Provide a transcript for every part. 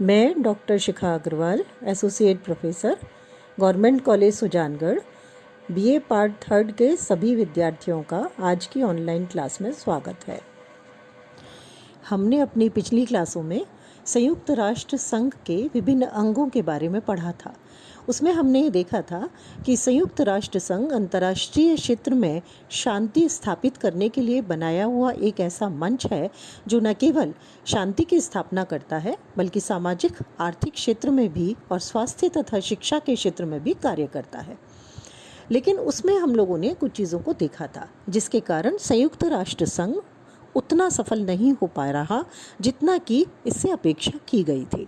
मैं doctor Shikha Agarwal, associate professor, government college Sujangarh, BA part third के सभी विद्यार्थियों का आज की ऑनलाइन क्लास में स्वागत है। हमने अपनी पिछली क्लासों में संयुक्त राष्ट्र संघ के विभिन्न अंगों के बारे में पढ़ा था। उसमें हमने ये देखा था कि संयुक्त राष्ट्र संघ अंतर्राष्ट्रीय क्षेत्र में शांति स्थापित करने के लिए बनाया हुआ एक ऐसा मंच है जो न केवल शांति की स्थापना करता है बल्कि सामाजिक आर्थिक क्षेत्र में भी और स्वास्थ्य तथा शिक्षा के क्षेत्र में भी कार्य करता है। लेकिन उसमें हम लोगों ने कुछ चीज़ों को देखा था जिसके कारण संयुक्त राष्ट्र संघ उतना सफल नहीं हो पा रहा जितना कि इससे अपेक्षा की गई थी,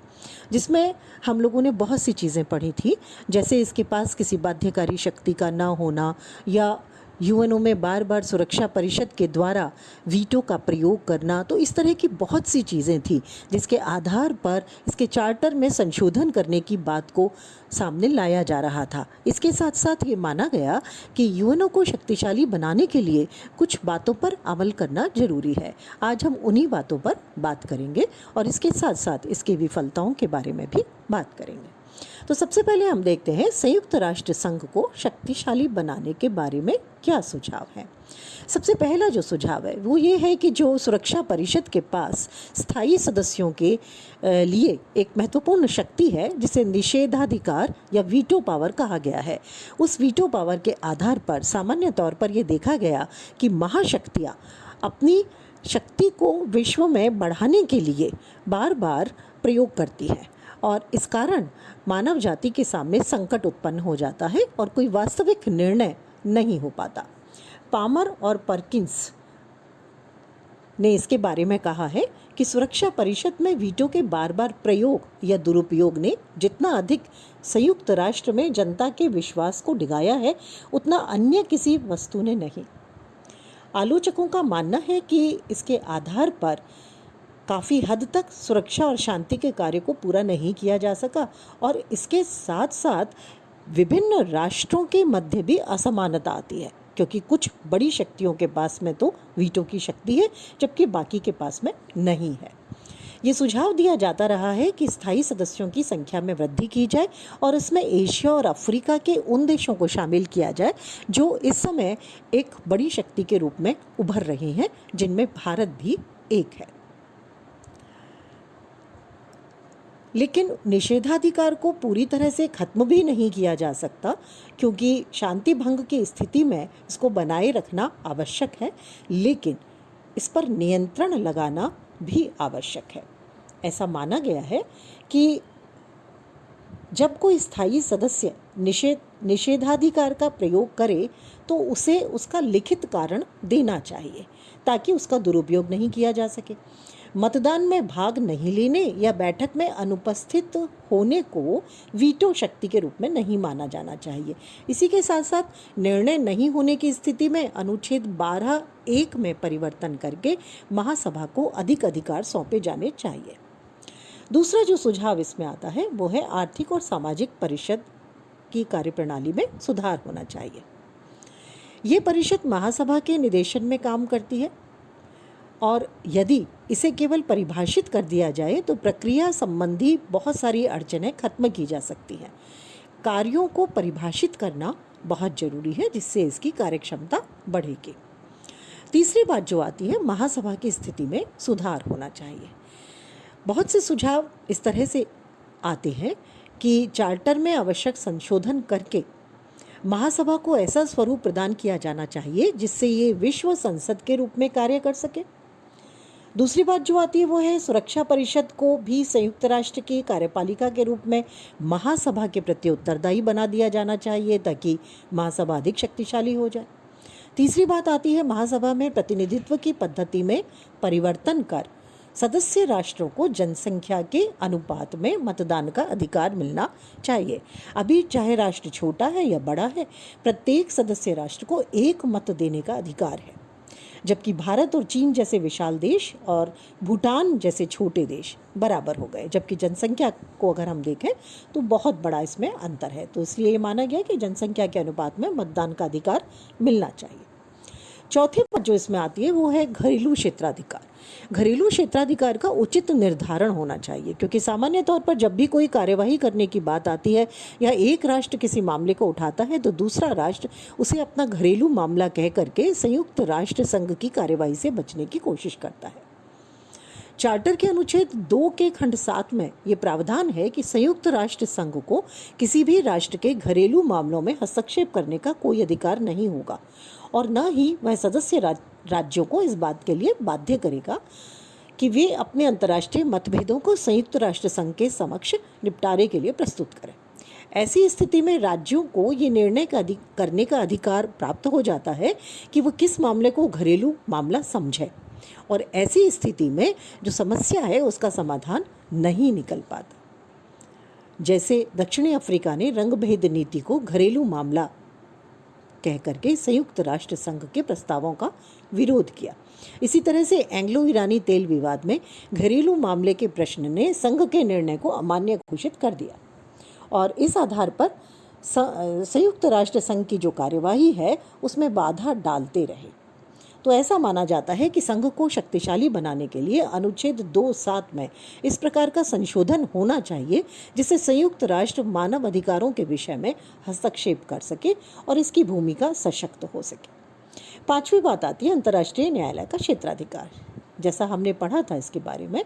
जिसमें हम लोगों ने बहुत सी चीज़ें पढ़ी थी, जैसे इसके पास किसी बाध्यकारी शक्ति का ना होना या यूएनओ में बार बार सुरक्षा परिषद के द्वारा वीटो का प्रयोग करना। तो इस तरह की बहुत सी चीज़ें थी जिसके आधार पर इसके चार्टर में संशोधन करने की बात को सामने लाया जा रहा था। इसके साथ साथ ये माना गया कि यूएनओ को शक्तिशाली बनाने के लिए कुछ बातों पर अमल करना जरूरी है। आज हम उन्हीं बातों पर बात करेंगे और इसके साथ साथ इसकी विफलताओं के बारे में भी बात करेंगे। तो सबसे पहले हम देखते हैं संयुक्त राष्ट्र संघ को शक्तिशाली बनाने के बारे में क्या सुझाव है। सबसे पहला जो सुझाव है वो ये है कि जो सुरक्षा परिषद के पास स्थायी सदस्यों के लिए एक महत्वपूर्ण शक्ति है जिसे निषेधाधिकार या वीटो पावर कहा गया है, उस वीटो पावर के आधार पर सामान्य तौर पर यह देखा गया कि महाशक्तियाँ अपनी शक्ति को विश्व में बढ़ाने के लिए बार बार प्रयोग करती है और इस कारण मानव जाति के सामने संकट उत्पन्न हो जाता है और कोई वास्तविक निर्णय नहीं हो पाता। पामर और परकिंस ने इसके बारे में कहा है कि सुरक्षा परिषद में वीटो के बार बार प्रयोग या दुरुपयोग ने जितना अधिक संयुक्त राष्ट्र में जनता के विश्वास को डिगाया है उतना अन्य किसी वस्तु ने नहीं। आलोचकों का मानना है कि इसके आधार पर काफ़ी हद तक सुरक्षा और शांति के कार्य को पूरा नहीं किया जा सका और इसके साथ साथ विभिन्न राष्ट्रों के मध्य भी असमानता आती है, क्योंकि कुछ बड़ी शक्तियों के पास में तो वीटो की शक्ति है जबकि बाकी के पास में नहीं है। ये सुझाव दिया जाता रहा है कि स्थायी सदस्यों की संख्या में वृद्धि की जाए और इसमें एशिया और अफ्रीका के उन देशों को शामिल किया जाए जो इस समय एक बड़ी शक्ति के रूप में उभर रहे हैं, जिनमें भारत भी एक है। लेकिन निषेधाधिकार को पूरी तरह से खत्म भी नहीं किया जा सकता, क्योंकि शांति भंग की स्थिति में इसको बनाए रखना आवश्यक है, लेकिन इस पर नियंत्रण लगाना भी आवश्यक है। ऐसा माना गया है कि जब कोई स्थायी सदस्य निषेधाधिकार का प्रयोग करे तो उसे उसका लिखित कारण देना चाहिए ताकि उसका दुरुपयोग नहीं किया जा सके। मतदान में भाग नहीं लेने या बैठक में अनुपस्थित होने को वीटो शक्ति के रूप में नहीं माना जाना चाहिए। इसी के साथ साथ निर्णय नहीं होने की स्थिति में अनुच्छेद 12(1) में परिवर्तन करके महासभा को अधिक अधिकार सौंपे जाने चाहिए। दूसरा जो सुझाव इसमें आता है वो है आर्थिक और सामाजिक परिषद की कार्यप्रणाली में सुधार होना चाहिए। ये परिषद महासभा के निदेशन में काम करती है और यदि इसे केवल परिभाषित कर दिया जाए तो प्रक्रिया संबंधी बहुत सारी अड़चनें खत्म की जा सकती हैं। कार्यों को परिभाषित करना बहुत जरूरी है जिससे इसकी कार्यक्षमता बढ़ेगी। तीसरी बात जो आती है, महासभा की स्थिति में सुधार होना चाहिए। बहुत से सुझाव इस तरह से आते हैं कि चार्टर में आवश्यक संशोधन करके महासभा को ऐसा स्वरूप प्रदान किया जाना चाहिए जिससे ये विश्व संसद के रूप में कार्य कर सके। दूसरी बात जो आती है वो है सुरक्षा परिषद को भी संयुक्त राष्ट्र की कार्यपालिका के रूप में महासभा के प्रति उत्तरदायी बना दिया जाना चाहिए ताकि महासभा अधिक शक्तिशाली हो जाए। तीसरी बात आती है महासभा में प्रतिनिधित्व की पद्धति में परिवर्तन कर सदस्य राष्ट्रों को जनसंख्या के अनुपात में मतदान का अधिकार मिलना चाहिए। अभी चाहे राष्ट्र छोटा है या बड़ा है, प्रत्येक सदस्य राष्ट्र को एक मत देने का अधिकार है, जबकि भारत और चीन जैसे विशाल देश और भूटान जैसे छोटे देश बराबर हो गए। जबकि जनसंख्या को अगर हम देखें तो बहुत बड़ा इसमें अंतर है, तो इसलिए ये माना गया कि जनसंख्या के अनुपात में मतदान का अधिकार मिलना चाहिए। चौथी बात जो इसमें आती है वो है घरेलू क्षेत्राधिकार। घरेलू क्षेत्राधिकार का उचित निर्धारण होना चाहिए, क्योंकि सामान्य तौर पर जब भी कोई कार्यवाही करने की बात आती है या एक राष्ट्र किसी मामले को उठाता है तो दूसरा राष्ट्र उसे अपना घरेलू मामला कह करके संयुक्त राष्ट्र संघ की कार्यवाही से बचने की कोशिश करता है। चार्टर के अनुच्छेद 2 के खंड 7 में ये प्रावधान है कि संयुक्त राष्ट्र संघ को किसी भी राष्ट्र के घरेलू मामलों में हस्तक्षेप करने का कोई अधिकार नहीं होगा और न ही वह सदस्य राज्यों को इस बात के लिए बाध्य करेगा कि वे अपने अंतर्राष्ट्रीय मतभेदों को संयुक्त राष्ट्र संघ के समक्ष निपटारे के लिए प्रस्तुत करें। ऐसी स्थिति में राज्यों को ये निर्णय करने का अधिकार प्राप्त हो जाता है कि वो किस मामले को घरेलू मामला समझे, और ऐसी स्थिति में जो समस्या है उसका समाधान नहीं निकल पाता। जैसे दक्षिणी अफ्रीका ने रंगभेद नीति को घरेलू मामला कह करके संयुक्त राष्ट्र संघ के प्रस्तावों का विरोध किया। इसी तरह से एंग्लो ईरानी तेल विवाद में घरेलू मामले के प्रश्न ने संघ के निर्णय को अमान्य घोषित कर दिया और इस आधार पर संयुक्त राष्ट्र संघ की जो कार्यवाही है उसमें बाधा डालते रहे। तो ऐसा माना जाता है कि संघ को शक्तिशाली बनाने के लिए अनुच्छेद 2.7 में इस प्रकार का संशोधन होना चाहिए जिससे संयुक्त राष्ट्र मानव अधिकारों के विषय में हस्तक्षेप कर सके और इसकी भूमिका सशक्त हो सके। पांचवी बात आती है अंतर्राष्ट्रीय न्यायालय का क्षेत्राधिकार। जैसा हमने पढ़ा था इसके बारे में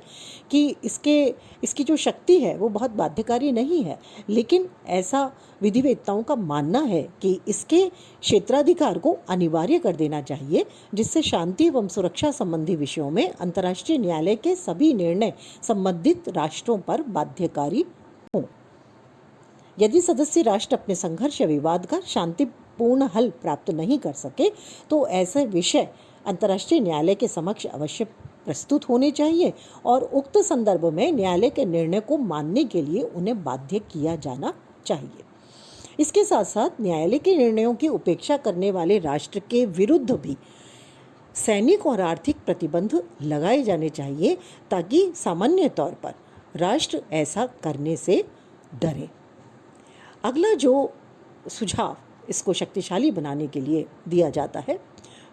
कि इसकी जो शक्ति है वो बहुत बाध्यकारी नहीं है, लेकिन ऐसा विधिवेत्ताओं का मानना है कि इसके क्षेत्राधिकार को अनिवार्य कर देना चाहिए जिससे शांति एवं सुरक्षा संबंधी विषयों में अंतर्राष्ट्रीय न्यायालय के सभी निर्णय संबंधित राष्ट्रों पर बाध्यकारी हों। यदि सदस्य राष्ट्र अपने संघर्ष या विवाद का शांतिपूर्ण हल प्राप्त नहीं कर सके तो ऐसे विषय अंतर्राष्ट्रीय न्यायालय के समक्ष अवश्य प्रस्तुत होने चाहिए और उक्त संदर्भ में न्यायालय के निर्णय को मानने के लिए उन्हें बाध्य किया जाना चाहिए। इसके साथ साथ न्यायालय के निर्णयों की उपेक्षा करने वाले राष्ट्र के विरुद्ध भी सैनिक और आर्थिक प्रतिबंध लगाए जाने चाहिए ताकि सामान्य तौर पर राष्ट्र ऐसा करने से डरे। अगला जो सुझाव इसको शक्तिशाली बनाने के लिए दिया जाता है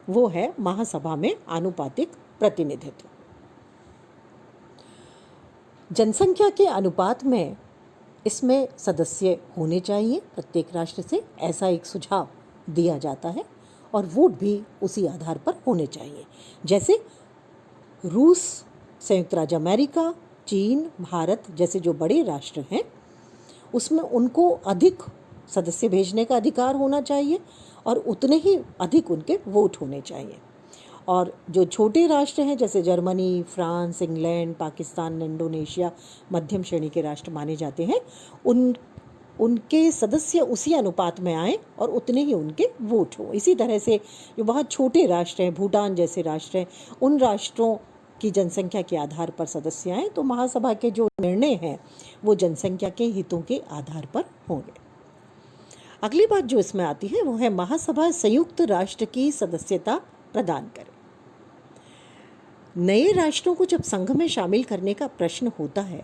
वो है महासभा में आनुपातिक प्रतिनिधित्व। जनसंख्या के अनुपात में इसमें सदस्य होने चाहिए प्रत्येक राष्ट्र से, ऐसा एक सुझाव दिया जाता है और वोट भी उसी आधार पर होने चाहिए। जैसे रूस, संयुक्त राज्य अमेरिका, चीन, भारत जैसे जो बड़े राष्ट्र हैं उसमें उनको अधिक सदस्य भेजने का अधिकार होना चाहिए और उतने ही अधिक उनके वोट होने चाहिए। और जो छोटे राष्ट्र हैं जैसे Germany, France, England, Pakistan, Indonesia मध्यम श्रेणी के राष्ट्र माने जाते हैं, उनके सदस्य उसी अनुपात में आए और उतने ही उनके वोट हो। इसी तरह से जो बहुत छोटे राष्ट्र हैं, भूटान जैसे राष्ट्र हैं, उन राष्ट्रों की जनसंख्या के आधार पर सदस्य आए तो महासभा के जो निर्णय हैं वो जनसंख्या के हितों के आधार पर होंगे। अगली बात जो इसमें आती है वो है महासभा संयुक्त राष्ट्र की सदस्यता प्रदान करे। नए राष्ट्रों को जब संघ में शामिल करने का प्रश्न होता है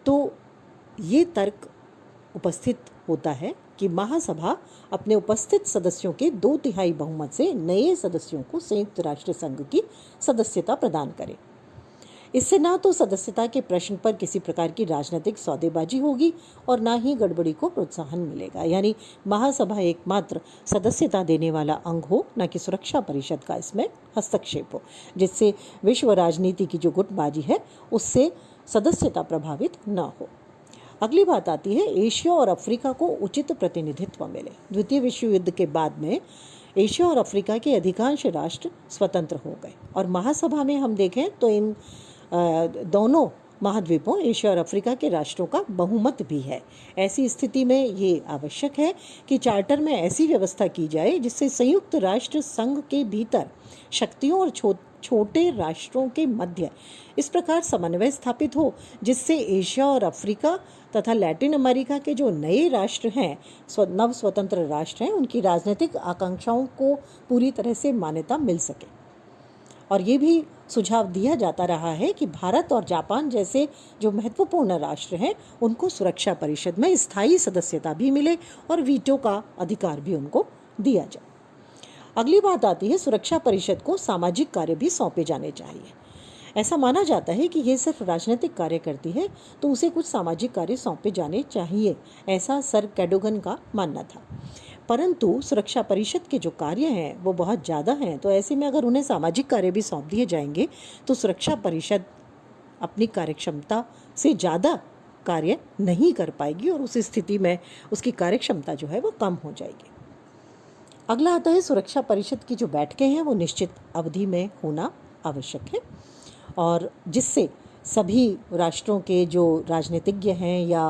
तो ये तर्क उपस्थित होता है कि महासभा अपने उपस्थित सदस्यों के 2/3 बहुमत से नए सदस्यों को संयुक्त राष्ट्र संघ की सदस्यता प्रदान करे। इससे ना तो सदस्यता के प्रश्न पर किसी प्रकार की राजनीतिक सौदेबाजी होगी और ना ही गड़बड़ी को प्रोत्साहन मिलेगा। यानी महासभा एकमात्र सदस्यता देने वाला अंग हो, न कि सुरक्षा परिषद का इसमें हस्तक्षेप हो, जिससे विश्व राजनीति की जो गुटबाजी है उससे सदस्यता प्रभावित न हो। अगली बात आती है एशिया और अफ्रीका को उचित प्रतिनिधित्व मिले। द्वितीय विश्व युद्ध के बाद में एशिया और अफ्रीका के अधिकांश राष्ट्र स्वतंत्र हो गए और महासभा में हम देखें तो इन दोनों महाद्वीपों एशिया और अफ्रीका के राष्ट्रों का बहुमत भी है। ऐसी स्थिति में ये आवश्यक है कि चार्टर में ऐसी व्यवस्था की जाए जिससे संयुक्त राष्ट्र संघ के भीतर शक्तियों और छोटे राष्ट्रों के मध्य इस प्रकार समन्वय स्थापित हो जिससे एशिया और अफ्रीका तथा लैटिन अमेरिका के जो नए राष्ट्र हैं, नव स्वतंत्र राष्ट्र हैं, उनकी राजनीतिक आकांक्षाओं को पूरी तरह से मान्यता मिल सके। और ये भी सुझाव दिया जाता रहा है कि भारत और जापान जैसे जो महत्वपूर्ण राष्ट्र हैं उनको सुरक्षा परिषद में स्थायी सदस्यता भी मिले और वीटो का अधिकार भी उनको दिया जाए। अगली बात आती है, सुरक्षा परिषद को सामाजिक कार्य भी सौंपे जाने चाहिए। ऐसा माना जाता है कि ये सिर्फ राजनीतिक कार्य करती है, तो उसे कुछ सामाजिक कार्य सौंपे जाने चाहिए, ऐसा सर कैडोगन का मानना था। परंतु सुरक्षा परिषद के जो कार्य हैं वो बहुत ज़्यादा हैं, तो ऐसे में अगर उन्हें सामाजिक कार्य भी सौंप दिए जाएंगे तो सुरक्षा परिषद अपनी कार्यक्षमता से ज़्यादा कार्य नहीं कर पाएगी और उस स्थिति में उसकी कार्यक्षमता जो है वो कम हो जाएगी। अगला आता है, सुरक्षा परिषद की जो बैठकें हैं वो निश्चित अवधि में होना आवश्यक है, और जिससे सभी राष्ट्रों के जो राजनीतिज्ञ हैं या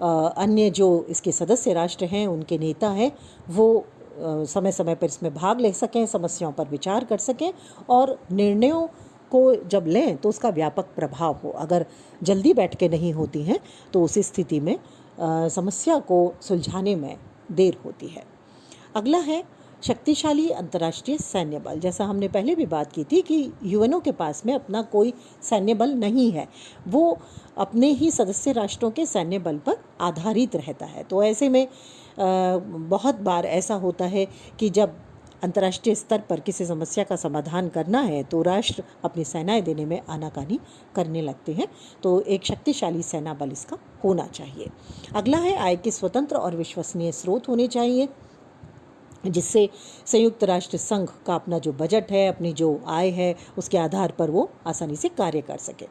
अन्य जो इसके सदस्य राष्ट्र हैं, उनके नेता हैं, वो समय समय पर इसमें भाग ले सकें, समस्याओं पर विचार कर सकें और निर्णयों को जब लें तो उसका व्यापक प्रभाव हो। अगर जल्दी बैठकें नहीं होती हैं तो उस स्थिति में समस्या को सुलझाने में देर होती है। अगला है शक्तिशाली अंतर्राष्ट्रीय सैन्य बल। जैसा हमने पहले भी बात की थी कि यूएनओ के पास में अपना कोई सैन्य बल नहीं है, वो अपने ही सदस्य राष्ट्रों के सैन्य बल पर आधारित रहता है। तो ऐसे में बहुत बार ऐसा होता है कि जब अंतर्राष्ट्रीय स्तर पर किसी समस्या का समाधान करना है तो राष्ट्र अपनी सेनाएं देने में आनाकानी करने लगते हैं, तो एक शक्तिशाली सेना बल इसका होना चाहिए। अगला है, आय के स्वतंत्र और विश्वसनीय स्रोत होने चाहिए, जिससे संयुक्त राष्ट्र संघ का अपना जो बजट है, अपनी जो आय है, उसके आधार पर वो आसानी से कार्य कर सके।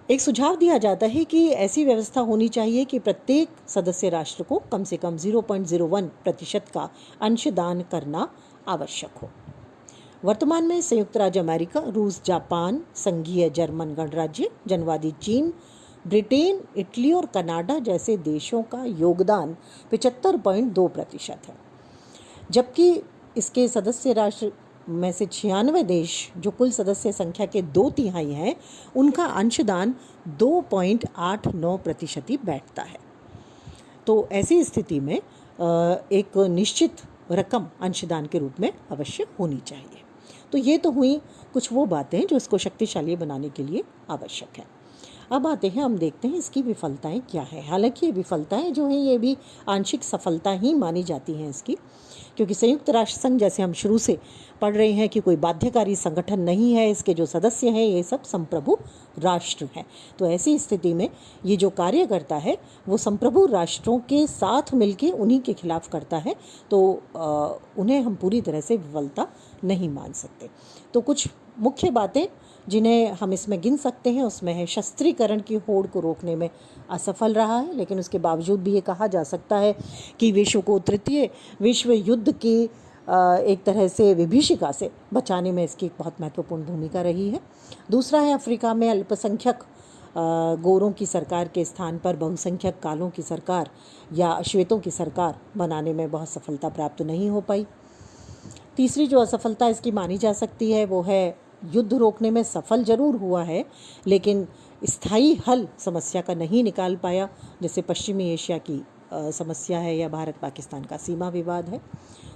एक सुझाव दिया जाता है कि ऐसी व्यवस्था होनी चाहिए कि प्रत्येक सदस्य राष्ट्र को कम से कम 0.01% का अंशदान करना आवश्यक हो। वर्तमान में संयुक्त राज्य अमेरिका, रूस, जापान, संघीय जर्मन गणराज्य, जनवादी चीन, ब्रिटेन, इटली और कनाडा जैसे देशों का योगदान 75.2% है, जबकि इसके सदस्य राष्ट्र में से 96 देश, जो कुल सदस्य संख्या के 2/3 हैं, उनका अंशदान 2.89% ही बैठता है। तो ऐसी स्थिति में एक निश्चित रकम अंशदान के रूप में अवश्य होनी चाहिए। तो ये तो हुई कुछ वो बातें जो इसको शक्तिशाली बनाने के लिए आवश्यक है। अब आते हैं, हम देखते हैं इसकी विफलताएं क्या है। हालांकि ये विफलताएं जो हैं ये भी आंशिक सफलता ही मानी जाती हैं इसकी, क्योंकि संयुक्त राष्ट्र संघ, जैसे हम शुरू से पढ़ रहे हैं, कि कोई बाध्यकारी संगठन नहीं है। इसके जो सदस्य हैं ये सब संप्रभु राष्ट्र हैं। तो ऐसी स्थिति में ये जो कार्य करता है वो संप्रभु राष्ट्रों के साथ मिलके उन्हीं के खिलाफ करता है, तो उन्हें हम पूरी तरह से विफलता नहीं मान सकते। तो कुछ मुख्य बातें जिन्हें हम इसमें गिन सकते हैं उसमें है, शस्त्रीकरण की होड़ को रोकने में असफल रहा है, लेकिन उसके बावजूद भी ये कहा जा सकता है कि विश्व को तृतीय विश्व युद्ध की एक तरह से विभीषिका से बचाने में इसकी एक बहुत महत्वपूर्ण भूमिका रही है। दूसरा है, अफ्रीका में अल्पसंख्यक गोरों की सरकार के स्थान पर बहुसंख्यक कालों की सरकार या श्वेतों की सरकार बनाने में बहुत सफलता प्राप्त नहीं हो पाई। तीसरी जो असफलता इसकी मानी जा सकती है वो है, युद्ध रोकने में सफल जरूर हुआ है लेकिन स्थायी हल समस्या का नहीं निकाल पाया, जैसे पश्चिमी एशिया की समस्या है या भारत पाकिस्तान का सीमा विवाद है।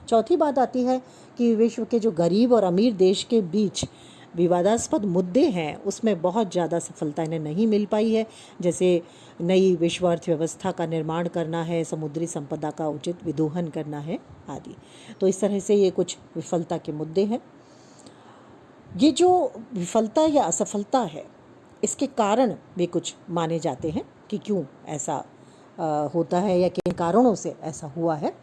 चौथी बात आती है कि विश्व के जो गरीब और अमीर देश के बीच विवादास्पद मुद्दे हैं उसमें बहुत ज़्यादा सफलता इन्हें नहीं मिल पाई है, जैसे नई विश्व अर्थव्यवस्था का निर्माण करना है, समुद्री संपदा का उचित विदोहन करना है आदि। तो इस तरह से ये कुछ विफलता के मुद्दे हैं। ये जो विफलता या असफलता है इसके कारण भी कुछ माने जाते हैं कि क्यों ऐसा होता है या किन कारणों से ऐसा हुआ है,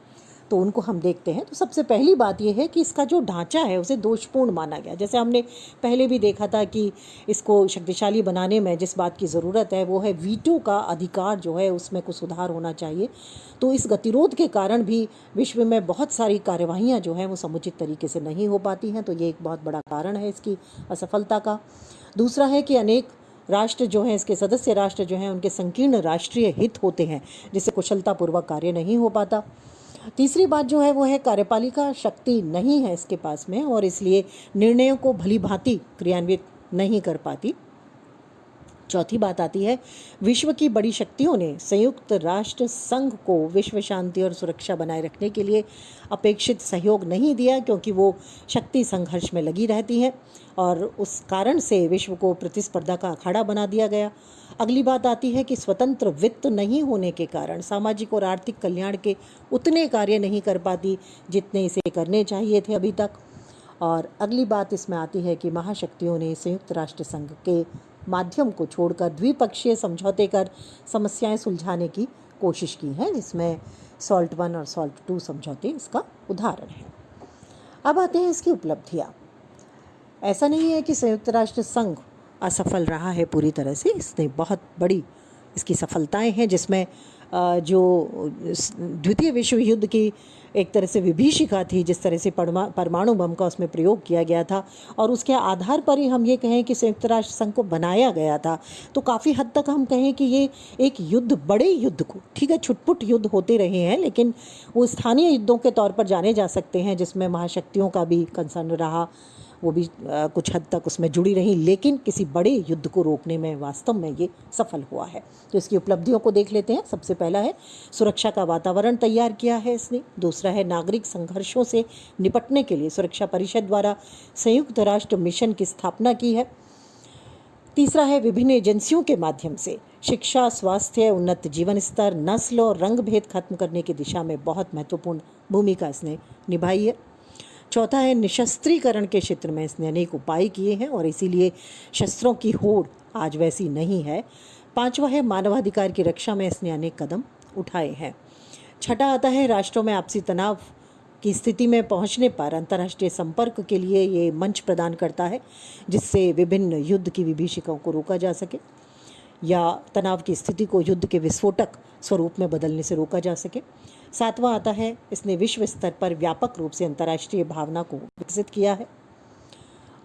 तो उनको हम देखते हैं। तो सबसे पहली बात यह है कि इसका जो ढांचा है उसे दोषपूर्ण माना गया। जैसे हमने पहले भी देखा था कि इसको शक्तिशाली बनाने में जिस बात की ज़रूरत है वो है वीटो का अधिकार, जो है उसमें कुछ सुधार होना चाहिए। तो इस गतिरोध के कारण भी विश्व में बहुत सारी कार्यवाहियाँ जो हैं वो समुचित तरीके से नहीं हो पाती हैं, तो ये एक बहुत बड़ा कारण है इसकी असफलता का। दूसरा है कि अनेक राष्ट्र जो हैं, इसके सदस्य राष्ट्र जो हैं, उनके संकीर्ण राष्ट्रीय हित होते हैं जिससे कुशलतापूर्वक कार्य नहीं हो पाता। तीसरी बात जो है वो है, कार्यपालिका शक्ति नहीं है इसके पास में और इसलिए निर्णयों को भली भांति क्रियान्वित नहीं कर पाती। चौथी बात आती है, विश्व की बड़ी शक्तियों ने संयुक्त राष्ट्र संघ को विश्व शांति और सुरक्षा बनाए रखने के लिए अपेक्षित सहयोग नहीं दिया, क्योंकि वो शक्ति संघर्ष में लगी रहती है और उस कारण से विश्व को प्रतिस्पर्धा का अखाड़ा बना दिया गया। अगली बात आती है कि स्वतंत्र वित्त नहीं होने के कारण सामाजिक और आर्थिक कल्याण के उतने कार्य नहीं कर पाती जितने इसे करने चाहिए थे अभी तक। और अगली बात इसमें आती है कि महाशक्तियों ने संयुक्त राष्ट्र संघ के माध्यम को छोड़कर द्विपक्षीय समझौते कर समस्याएं सुलझाने की कोशिश की है, जिसमें SALT I और SALT II समझौते इसका उदाहरण है। अब आते हैं इसकी उपलब्धियाँ। ऐसा नहीं है कि संयुक्त राष्ट्र संघ असफल रहा है पूरी तरह से, इसने बहुत बड़ी इसकी सफलताएं हैं, जिसमें जो द्वितीय विश्व युद्ध की एक तरह से विभीषिका थी, जिस तरह से परमाणु बम का उसमें प्रयोग किया गया था और उसके आधार पर ही हम ये कहें कि संयुक्त राष्ट्र संघ को बनाया गया था, तो काफ़ी हद तक हम कहें कि ये एक युद्ध, बड़े युद्ध को, ठीक है छुटपुट युद्ध होते रहे हैं, लेकिन वो स्थानीय युद्धों के तौर पर जाने जा सकते हैं, जिसमें महाशक्तियों का भी कंसर्न रहा, वो भी कुछ हद तक उसमें जुड़ी रही, लेकिन किसी बड़े युद्ध को रोकने में वास्तव में ये सफल हुआ है। तो इसकी उपलब्धियों को देख लेते हैं। सबसे पहला है सुरक्षा का वातावरण तैयार किया है इसने। दूसरा है नागरिक संघर्षों से निपटने के लिए सुरक्षा परिषद द्वारा संयुक्त राष्ट्र मिशन की स्थापना की है। तीसरा है विभिन्न एजेंसियों के माध्यम से शिक्षा, स्वास्थ्य, उन्नत जीवन स्तर, नस्ल और रंग भेद खत्म करने की दिशा में बहुत महत्वपूर्ण भूमिका इसने निभाई है। चौथा है निशस्त्रीकरण के क्षेत्र में इसने अनेक उपाय किए हैं और इसीलिए शस्त्रों की होड़ आज वैसी नहीं है। पांचवा है मानवाधिकार की रक्षा में इसने अनेक कदम उठाए हैं। छठा आता है राष्ट्रों में आपसी तनाव की स्थिति में पहुंचने पर अंतर्राष्ट्रीय संपर्क के लिए ये मंच प्रदान करता है, जिससे विभिन्न युद्ध की विभीषिकाओं को रोका जा सके या तनाव की स्थिति को युद्ध के विस्फोटक स्वरूप में बदलने से रोका जा सके। सातवां आता है इसने विश्व स्तर पर व्यापक रूप से अंतर्राष्ट्रीय भावना को विकसित किया है।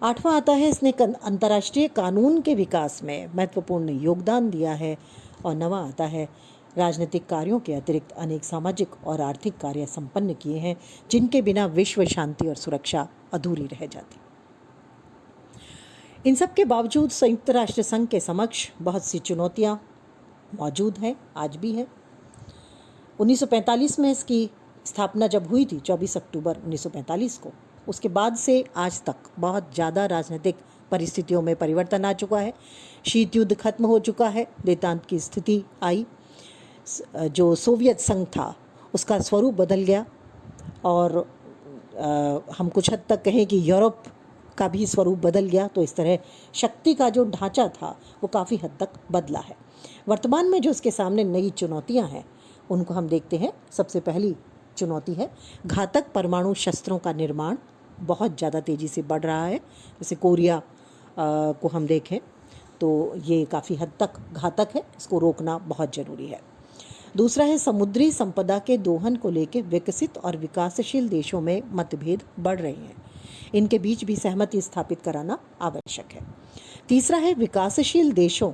आठवां आता है इसने अंतर्राष्ट्रीय कानून के विकास में महत्वपूर्ण योगदान दिया है। और नवां आता है राजनीतिक कार्यों के अतिरिक्त अनेक सामाजिक और आर्थिक कार्य संपन्न किए हैं, जिनके बिना विश्व शांति और सुरक्षा अधूरी रह जाती। इन सब के बावजूद संयुक्त राष्ट्र संघ के समक्ष बहुत सी चुनौतियां मौजूद हैं, आज भी हैं। 1945 में इसकी स्थापना जब हुई थी, 24 अक्टूबर 1945 को, उसके बाद से आज तक बहुत ज़्यादा राजनीतिक परिस्थितियों में परिवर्तन आ चुका है। शीत युद्ध खत्म हो चुका है, देतांत की स्थिति आई, जो सोवियत संघ था उसका स्वरूप बदल गया और हम कुछ हद तक कहें कि यूरोप का भी स्वरूप बदल गया। तो इस तरह शक्ति का जो ढांचा था वो काफ़ी हद तक बदला है। वर्तमान में जो इसके सामने नई चुनौतियां हैं उनको हम देखते हैं। सबसे पहली चुनौती है घातक परमाणु शस्त्रों का निर्माण बहुत ज़्यादा तेज़ी से बढ़ रहा है। जैसे कोरिया को हम देखें तो ये काफ़ी हद तक घातक है, इसको रोकना बहुत ज़रूरी है। दूसरा है समुद्री संपदा के दोहन को लेकर विकसित और विकासशील देशों में मतभेद बढ़ रहे हैं, इनके बीच भी सहमति स्थापित कराना आवश्यक है। तीसरा है विकासशील देशों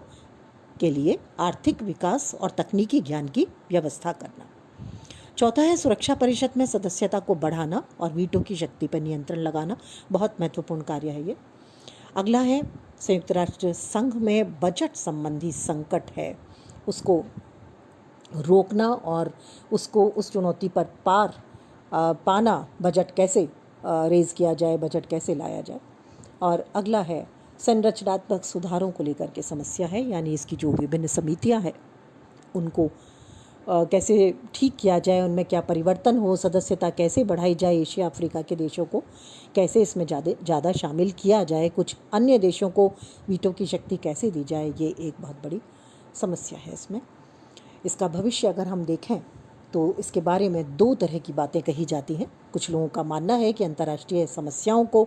के लिए आर्थिक विकास और तकनीकी ज्ञान की व्यवस्था करना। चौथा है सुरक्षा परिषद में सदस्यता को बढ़ाना और वीटो की शक्ति पर नियंत्रण लगाना, बहुत महत्वपूर्ण कार्य है ये। अगला है संयुक्त राष्ट्र संघ में बजट संबंधी संकट है, उसको रोकना और उसको उस चुनौती पर पार पाना, बजट कैसे रेज़ किया जाए, बजट कैसे लाया जाए। और अगला है संरचनात्मक सुधारों को लेकर के समस्या है, यानी इसकी जो विभिन्न समितियां हैं उनको कैसे ठीक किया जाए, उनमें क्या परिवर्तन हो, सदस्यता कैसे बढ़ाई जाए, एशिया अफ्रीका के देशों को कैसे इसमें ज़्यादा शामिल किया जाए, कुछ अन्य देशों को वीटो की शक्ति कैसे दी जाए, ये एक बहुत बड़ी समस्या है इसमें। इसका भविष्य अगर हम देखें तो इसके बारे में दो तरह की बातें कही जाती हैं। कुछ लोगों का मानना है कि अंतर्राष्ट्रीय समस्याओं को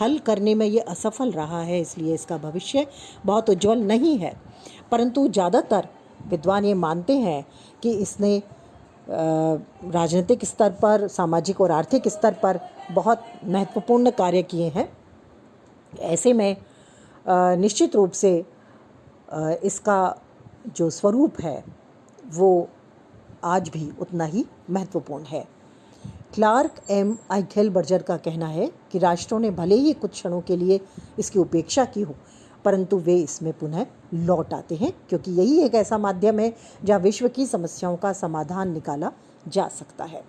हल करने में ये असफल रहा है, इसलिए इसका भविष्य बहुत उज्जवल नहीं है। परंतु ज़्यादातर विद्वान ये मानते हैं कि इसने राजनीतिक स्तर पर, सामाजिक और आर्थिक स्तर पर बहुत महत्वपूर्ण कार्य किए हैं। ऐसे में निश्चित रूप से इसका जो स्वरूप है वो आज भी उतना ही महत्वपूर्ण है। क्लार्क एम आइखेलबर्जर का कहना है कि राष्ट्रों ने भले ही कुछ क्षणों के लिए इसकी उपेक्षा की हो, परंतु वे इसमें पुनः लौट आते हैं, क्योंकि यही एक ऐसा माध्यम है जहाँ विश्व की समस्याओं का समाधान निकाला जा सकता है।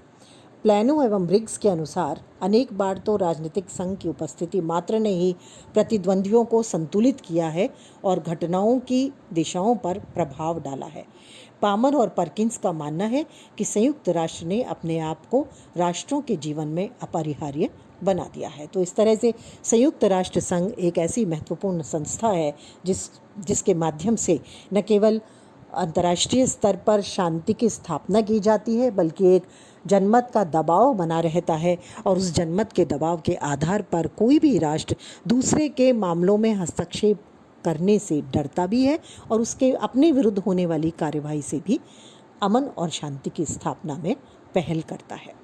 प्लेनो एवं ब्रिग्स के अनुसार अनेक बार तो राजनीतिक संघ की उपस्थिति मात्र ने ही प्रतिद्वंद्वियों को संतुलित किया है और घटनाओं की दिशाओं पर प्रभाव डाला है। पामर और परकिंस का मानना है कि संयुक्त राष्ट्र ने अपने आप को राष्ट्रों के जीवन में अपरिहार्य बना दिया है। तो इस तरह से संयुक्त राष्ट्र संघ एक ऐसी महत्वपूर्ण संस्था है जिसके माध्यम से न केवल अंतर्राष्ट्रीय स्तर पर शांति की स्थापना की जाती है, बल्कि एक जनमत का दबाव बना रहता है और उस जनमत के दबाव के आधार पर कोई भी राष्ट्र दूसरे के मामलों में हस्तक्षेप करने से डरता भी है और उसके अपने विरुद्ध होने वाली कार्यवाही से भी अमन और शांति की स्थापना में पहल करता है।